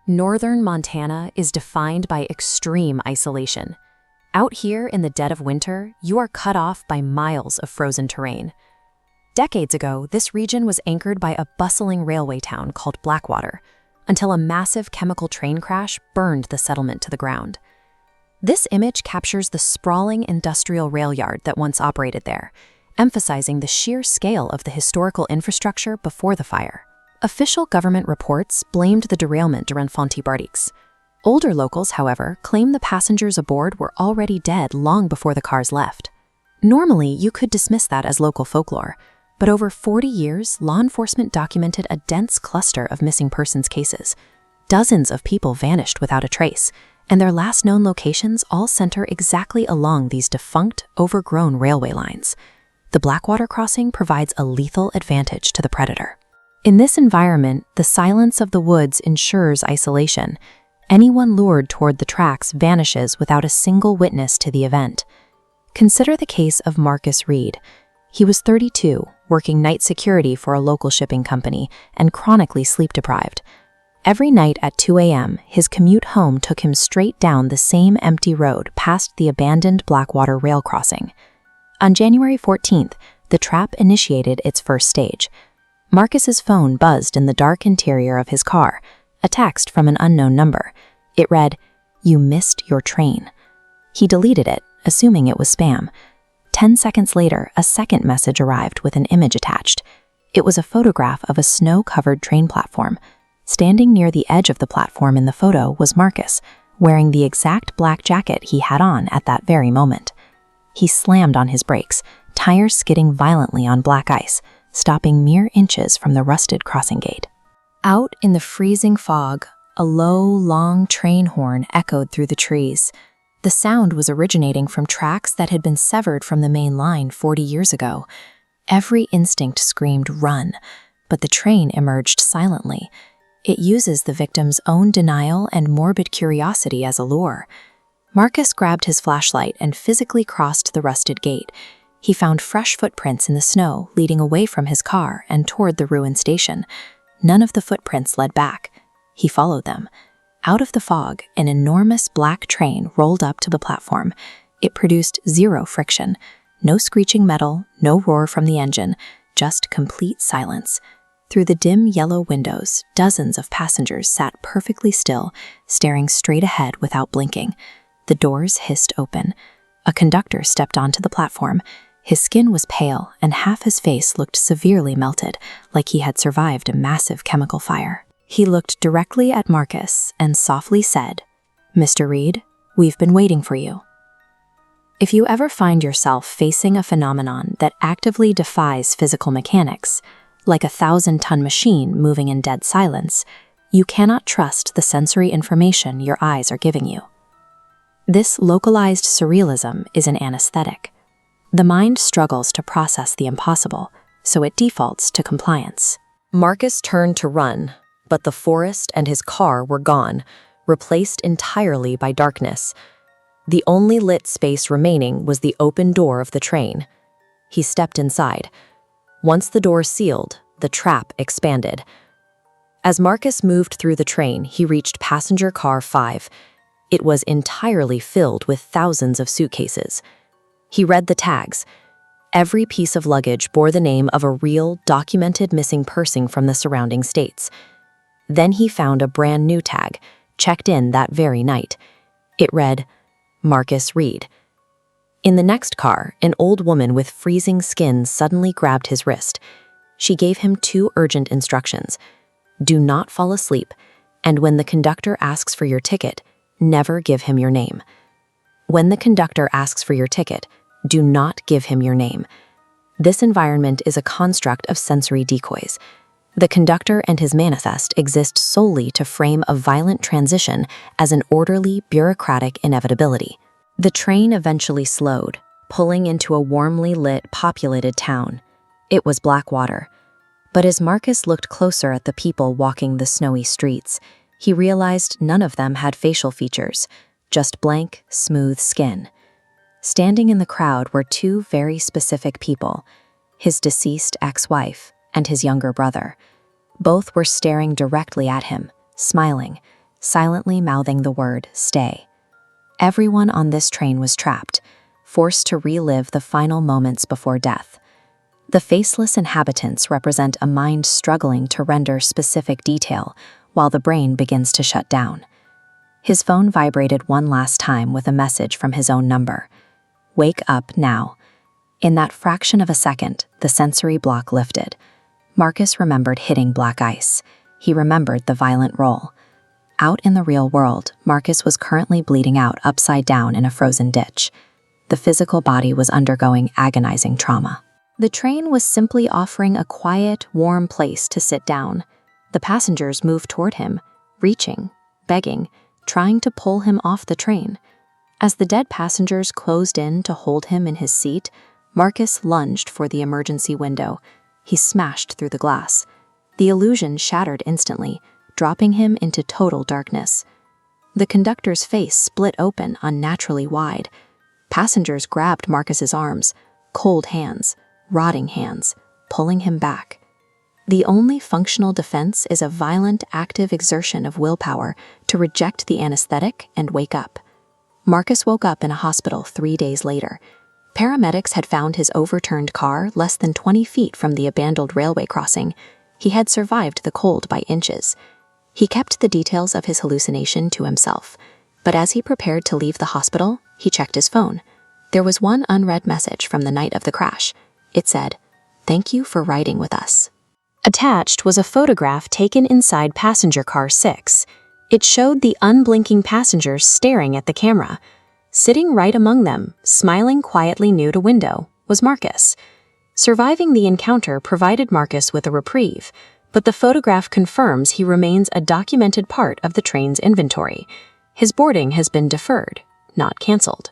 Northern Montana is defined by extreme isolation. Out here in the dead of winter, you are cut off by miles of frozen terrain. Decades ago, this region was anchored by a bustling railway town called Blackwater, until a massive chemical train crash burned the settlement to the ground. This image captures the sprawling industrial rail yard that once operated there, emphasizing the sheer scale of the historical infrastructure before the fire. Official government reports blamed the derailment during Fonti-Bardix. Older locals, however, claim the passengers aboard were already dead long before the cars left. Normally, you could dismiss that as local folklore, but over 40 years, law enforcement documented a dense cluster of missing persons cases. Dozens of people vanished without a trace, and their last known locations all center exactly along these defunct, overgrown railway lines. The Blackwater crossing provides a lethal advantage to the predator. In this environment, the silence of the woods ensures isolation. Anyone lured toward the tracks vanishes without a single witness to the event. Consider the case of Marcus Reed. He was 32, working night security for a local shipping company, and chronically sleep-deprived. Every night at 2 a.m., his commute home took him straight down the same empty road past the abandoned Blackwater rail crossing. On January 14th, the trap initiated its first stage. Marcus's phone buzzed in the dark interior of his car, a text from an unknown number. It read, "You missed your train." He deleted it, assuming it was spam. 10 seconds later, a second message arrived with an image attached. It was a photograph of a snow-covered train platform. Standing near the edge of the platform in the photo was Marcus, wearing the exact black jacket he had on at that very moment. He slammed on his brakes, tires skidding violently on black ice, stopping mere inches from the rusted crossing gate. Out in the freezing fog, a low, long train horn echoed through the trees. The sound was originating from tracks that had been severed from the main line 40 years ago. Every instinct screamed, "Run!" but the train emerged silently. It uses the victim's own denial and morbid curiosity as a lure. Marcus grabbed his flashlight and physically crossed the rusted gate. He found fresh footprints in the snow leading away from his car and toward the ruined station. None of the footprints led back. He followed them. Out of the fog, an enormous black train rolled up to the platform. It produced zero friction. No screeching metal, no roar from the engine, just complete silence. Through the dim yellow windows, dozens of passengers sat perfectly still, staring straight ahead without blinking. The doors hissed open. A conductor stepped onto the platform. His skin was pale, and half his face looked severely melted, like he had survived a massive chemical fire. He looked directly at Marcus and softly said, "Mr. Reed, we've been waiting for you." If you ever find yourself facing a phenomenon that actively defies physical mechanics, like a 1,000-ton machine moving in dead silence, you cannot trust the sensory information your eyes are giving you. This localized surrealism is an anesthetic. The mind struggles to process the impossible, so it defaults to compliance. Marcus turned to run, but the forest and his car were gone, replaced entirely by darkness. The only lit space remaining was the open door of the train. He stepped inside. Once the door sealed, the trap expanded. As Marcus moved through the train, he reached passenger car 5. It was entirely filled with thousands of suitcases. He read the tags. Every piece of luggage bore the name of a real, documented missing person from the surrounding states. Then he found a brand new tag, checked in that very night. It read, Marcus Reed. In the next car, an old woman with freezing skin suddenly grabbed his wrist. She gave him 2 urgent instructions. Do not fall asleep, and when the conductor asks for your ticket, never give him your name. When the conductor asks for your ticket, do not give him your name. This environment is a construct of sensory decoys. The conductor and his manifest exist solely to frame a violent transition as an orderly, bureaucratic inevitability. The train eventually slowed, pulling into a warmly lit, populated town. It was Blackwater. But as Marcus looked closer at the people walking the snowy streets, he realized none of them had facial features, just blank, smooth skin. Standing in the crowd were 2 very specific people, his deceased ex-wife and his younger brother. Both were staring directly at him, smiling, silently mouthing the word, "Stay." Everyone on this train was trapped, forced to relive the final moments before death. The faceless inhabitants represent a mind struggling to render specific detail while the brain begins to shut down. His phone vibrated one last time with a message from his own number. "Wake up now." In that fraction of a second, the sensory block lifted. Marcus remembered hitting black ice. He remembered the violent roll. Out in the real world, Marcus was currently bleeding out upside down in a frozen ditch. The physical body was undergoing agonizing trauma. The train was simply offering a quiet, warm place to sit down. The passengers moved toward him, reaching, begging, trying to pull him off the train. As the dead passengers closed in to hold him in his seat, Marcus lunged for the emergency window. He smashed through the glass. The illusion shattered instantly, dropping him into total darkness. The conductor's face split open unnaturally wide. Passengers grabbed Marcus's arms, cold hands, rotting hands, pulling him back. The only functional defense is a violent, active exertion of willpower to reject the anesthetic and wake up. Marcus woke up in a hospital 3 days later. Paramedics had found his overturned car less than 20 feet from the abandoned railway crossing. He had survived the cold by inches. He kept the details of his hallucination to himself, but as he prepared to leave the hospital, he checked his phone. There was one unread message from the night of the crash. It said, "Thank you for riding with us." Attached was a photograph taken inside passenger car 6. It showed the unblinking passengers staring at the camera. Sitting right among them, smiling quietly near the window, was Marcus. Surviving the encounter provided Marcus with a reprieve, but the photograph confirms he remains a documented part of the train's inventory. His boarding has been deferred, not canceled.